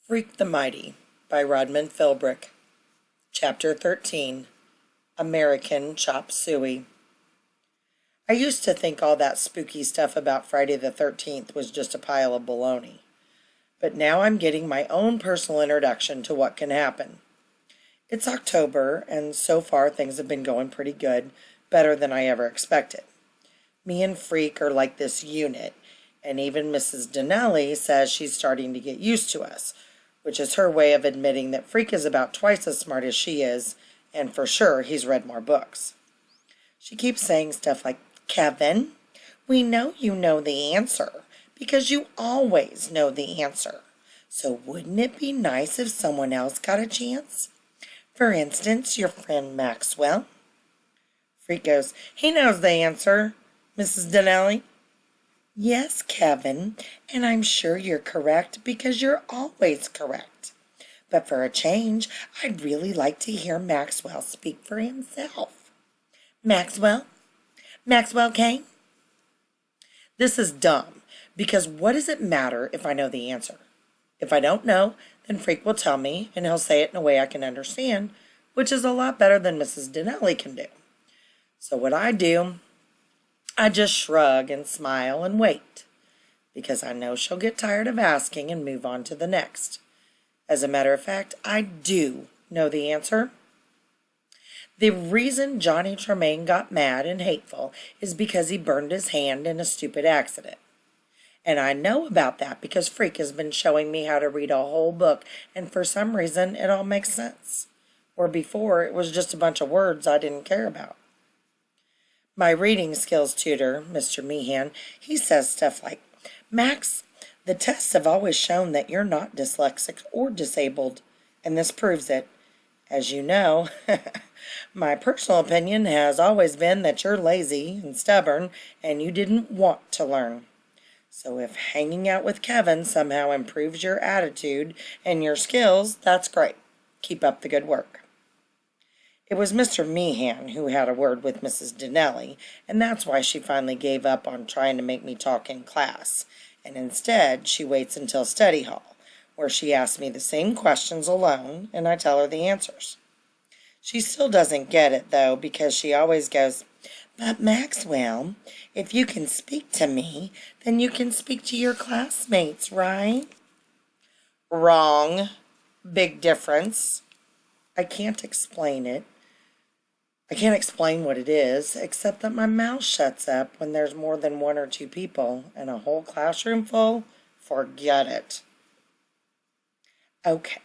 Freak the Mighty by Rodman Philbrick. Chapter 13. American Chop Suey. I used to think all that spooky stuff about Friday the 13th was just a pile of baloney. But now I'm getting my own personal introduction to what can happen. It's October, and so far things have been going pretty good, better than I ever expected. Me and Freak are like this unit, and even Mrs. Donnelly says she's starting to get used to us, which is her way of admitting that Freak is about twice as smart as she is, and for sure he's read more books. She keeps saying stuff like, "Kevin, we know you know the answer, because you always know the answer. So wouldn't it be nice if someone else got a chance? For instance, your friend Maxwell." Freak goes, "He knows the answer, Mrs. Donnelly." "Yes, Kevin, and I'm sure you're correct because you're always correct. But for a change, I'd really like to hear Maxwell speak for himself. Maxwell? Maxwell Kane?" This is dumb, because what does it matter if I know the answer? If I don't know, then Freak will tell me, and he'll say it in a way I can understand, which is a lot better than Mrs. Donnelly can do. So what I do, I just shrug and smile and wait, because I know she'll get tired of asking and move on to the next. As a matter of fact, I do know the answer. The reason Johnny Tremaine got mad and hateful is because he burned his hand in a stupid accident. And I know about that because Freak has been showing me how to read a whole book, and for some reason it all makes sense. Where before it was just a bunch of words I didn't care about. My reading skills tutor, Mr. Meehan, he says stuff like, "Max, the tests have always shown that you're not dyslexic or disabled, and this proves it. As you know, my personal opinion has always been that you're lazy and stubborn, and you didn't want to learn. So if hanging out with Kevin somehow improves your attitude and your skills, that's great. Keep up the good work." It was Mr. Meehan who had a word with Mrs. Donnelly, and that's why she finally gave up on trying to make me talk in class, and instead she waits until study hall, where she asks me the same questions alone, and I tell her the answers. She still doesn't get it, though, because she always goes, "But Maxwell, if you can speak to me, then you can speak to your classmates, right?" Wrong. Big difference. I can't explain it. I can't explain what it is, except that my mouth shuts up when there's more than one or two people, and a whole classroom full? Forget it. Okay,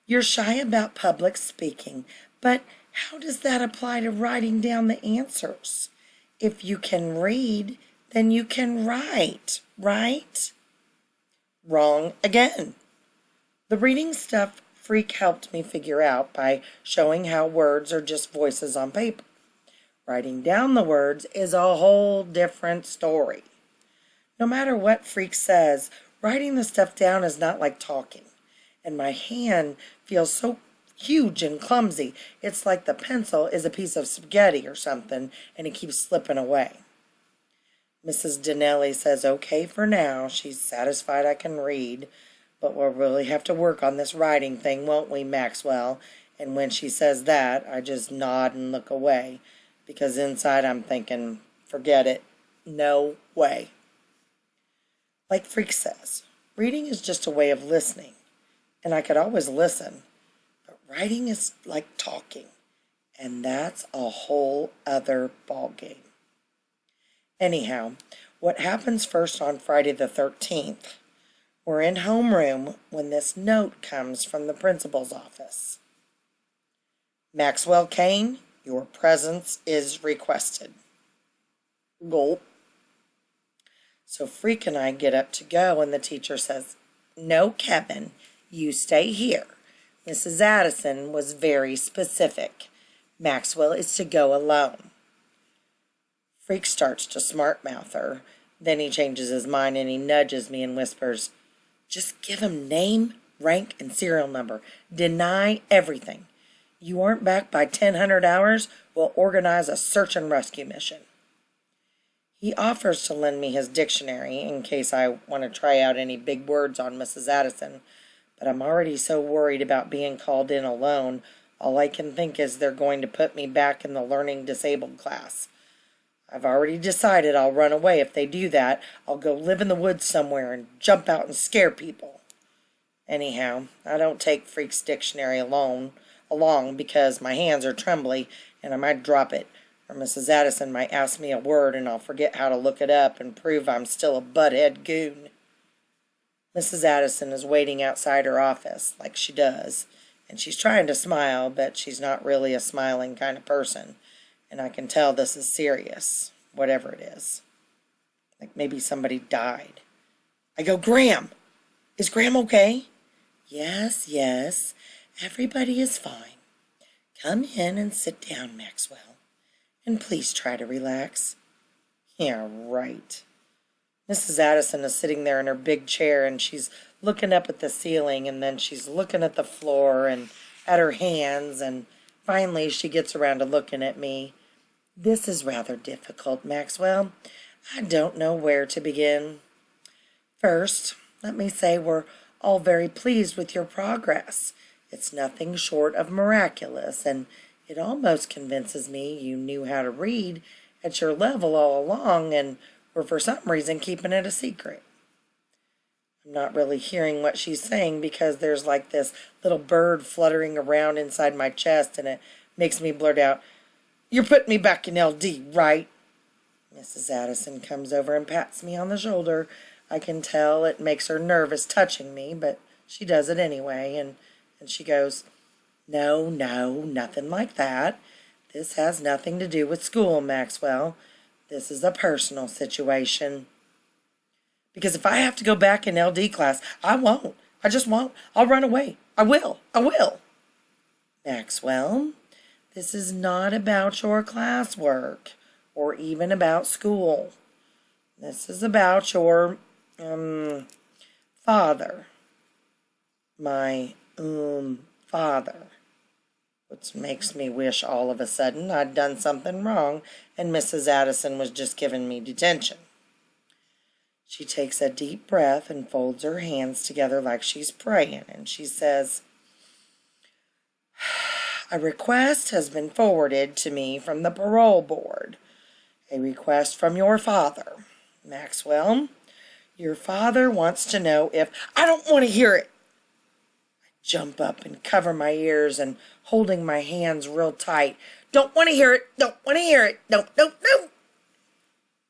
you're shy about public speaking, but how does that apply to writing down the answers? If you can read, then you can write, right? Wrong again. The reading stuff Freak helped me figure out by showing how words are just voices on paper. Writing down the words is a whole different story. No matter what Freak says, writing the stuff down is not like talking. And my hand feels so huge and clumsy. It's like the pencil is a piece of spaghetti or something, and it keeps slipping away. Mrs. Donnelly says okay for now. She's satisfied I can read. But we'll really have to work on this writing thing, won't we, Maxwell? And when she says that, I just nod and look away, because inside I'm thinking, forget it. No way. Like Freak says, reading is just a way of listening, and I could always listen. But writing is like talking, and that's a whole other ballgame. Anyhow, what happens first on Friday the 13th? We're in homeroom when this note comes from the principal's office. "Maxwell Kane, your presence is requested." Gulp. So Freak and I get up to go, and the teacher says, "No, Kevin, you stay here. Mrs. Addison was very specific. Maxwell is to go alone." Freak starts to smart-mouth her. Then he changes his mind and he nudges me and whispers, "Just give him name, rank, and serial number. Deny everything. You aren't back by 1000 hours, we'll organize a search and rescue mission." He offers to lend me his dictionary in case I want to try out any big words on Mrs. Addison, but I'm already so worried about being called in alone. All I can think is they're going to put me back in the learning disabled class. I've already decided I'll run away if they do that. I'll go live in the woods somewhere and jump out and scare people. Anyhow, I don't take Freak's dictionary along because my hands are trembly and I might drop it, or Mrs. Addison might ask me a word and I'll forget how to look it up and prove I'm still a butthead goon. Mrs. Addison is waiting outside her office, like she does, and she's trying to smile, but she's not really a smiling kind of person, and I can tell this is serious, whatever it is. Like maybe somebody died. I go, Graham! Is Graham okay? Yes, yes, everybody is fine. Come in and sit down, Maxwell, and please try to relax. Yeah, right. Mrs. Addison is sitting there in her big chair, and she's looking up at the ceiling, and then she's looking at the floor and at her hands, and finally she gets around to looking at me. This is rather difficult, Maxwell. I don't know where to begin. First, let me say we're all very pleased with your progress. It's nothing short of miraculous, and it almost convinces me you knew how to read at your level all along and were for some reason keeping it a secret. I'm not really hearing what she's saying because there's like this little bird fluttering around inside my chest, and it makes me blurt out, You're putting me back in LD, right? Mrs. Addison comes over and pats me on the shoulder. I can tell it makes her nervous touching me, but she does it anyway, and she goes, No, nothing like that. This has nothing to do with school, Maxwell. This is a personal situation. Because if I have to go back in LD class, I won't. I just won't. I'll run away. I will. Maxwell, this is not about your classwork or even about school. This is about your, father. My, father. Which makes me wish all of a sudden I'd done something wrong and Mrs. Addison was just giving me detention. She takes a deep breath and folds her hands together like she's praying, and she says, A request has been forwarded to me from the parole board. A request from your father. Maxwell, your father wants to know if... I don't want to hear it! Jump up and cover my ears and holding my hands real tight. Don't want to hear it. Don't want to hear it. No.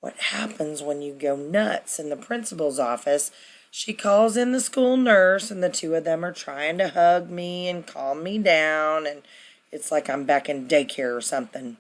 What happens when you go nuts in the principal's office? She calls in the school nurse, and the two of them are trying to hug me and calm me down, and it's like I'm back in daycare or something.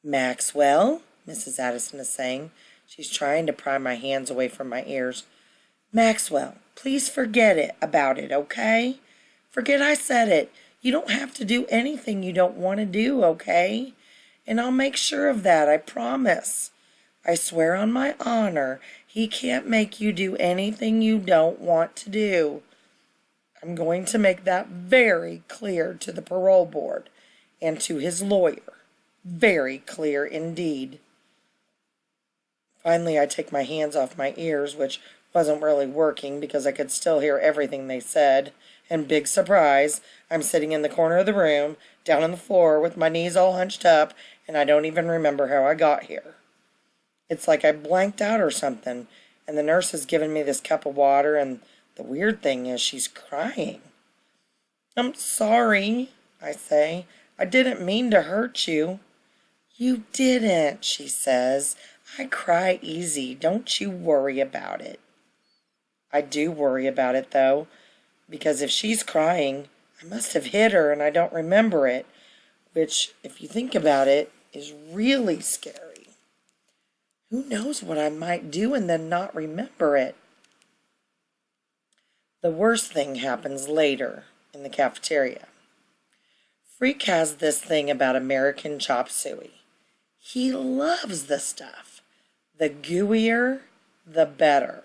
Maxwell, Mrs. Addison is saying. She's trying to pry my hands away from my ears. Maxwell, please forget about it, okay? Forget I said it. You don't have to do anything you don't want to do, okay? And I'll make sure of that, I promise. I swear on my honor, he can't make you do anything you don't want to do. I'm going to make that very clear to the parole board and to his lawyer. Very clear indeed. Finally, I take my hands off my ears, which wasn't really working because I could still hear everything they said. And big surprise, I'm sitting in the corner of the room, down on the floor with my knees all hunched up, and I don't even remember how I got here. It's like I blanked out or something, and the nurse has given me this cup of water, and the weird thing is she's crying. I'm sorry, I say. I didn't mean to hurt you. You didn't, she says. I cry easy. Don't you worry about it. I do worry about it, though, because if she's crying, I must have hit her and I don't remember it, which, if you think about it, is really scary. Who knows what I might do and then not remember it? The worst thing happens later in the cafeteria. Freak has this thing about American chop suey. He loves the stuff. The gooier, the better.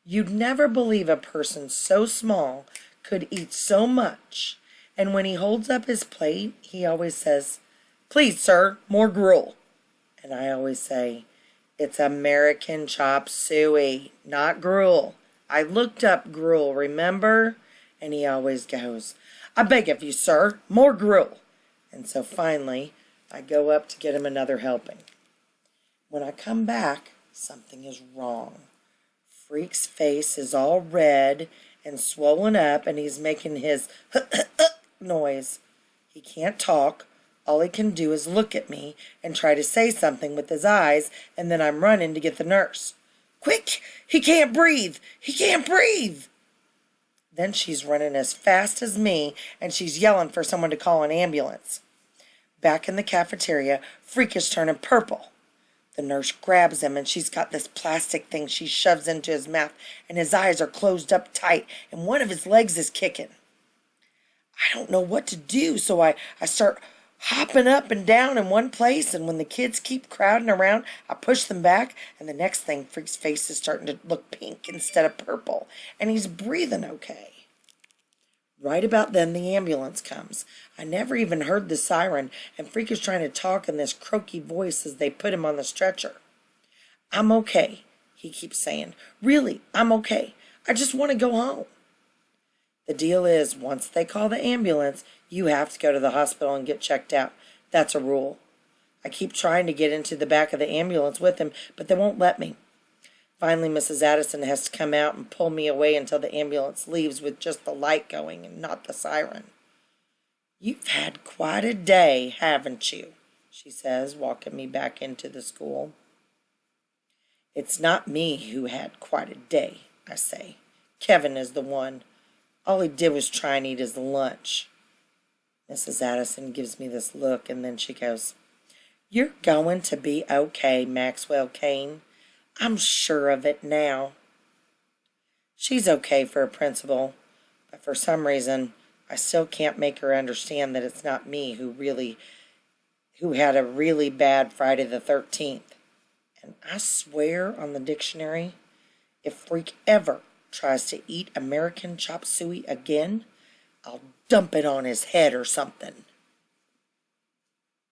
You'd never believe a person so small could eat so much, and when he holds up his plate, he always says, "Please, sir, more gruel." And I always say, "It's American chop suey, not gruel. I looked up gruel, remember? And he always goes, "I beg of you, sir, more gruel." And so finally, I go up to get him another helping. When I come back, something is wrong. Freak's face is all red and swollen up, and he's making his noise. He can't talk. All he can do is look at me and try to say something with his eyes, and then I'm running to get the nurse. "Quick! He can't breathe! He can't breathe!" Then she's running as fast as me, and she's yelling for someone to call an ambulance. Back in the cafeteria, Freak is turning purple. The nurse grabs him, and she's got this plastic thing she shoves into his mouth, and his eyes are closed up tight, and one of his legs is kicking. I don't know what to do, so I start hopping up and down in one place, and when the kids keep crowding around, I push them back, and the next thing, Freak's face is starting to look pink instead of purple, and he's breathing okay. Right about then, the ambulance comes. I never even heard the siren, and Freak is trying to talk in this croaky voice as they put him on the stretcher. "I'm okay," he keeps saying. "Really, I'm okay. I just want to go home." The deal is, once they call the ambulance, you have to go to the hospital and get checked out. That's a rule. I keep trying to get into the back of the ambulance with him, but they won't let me. Finally, Mrs. Addison has to come out and pull me away until the ambulance leaves with just the light going and not the siren. "You've had quite a day, haven't you?" she says, walking me back into the school. "It's not me who had quite a day," I say. "Kevin is the one. All he did was try and eat his lunch." Mrs. Addison gives me this look, and then she goes, "You're going to be okay, Maxwell Kane. I'm sure of it now." She's okay for a principal, but for some reason, I still can't make her understand that it's not me who had a really bad Friday the 13th. And I swear on the dictionary, if Freak ever tries to eat American chop suey again, I'll dump it on his head or something.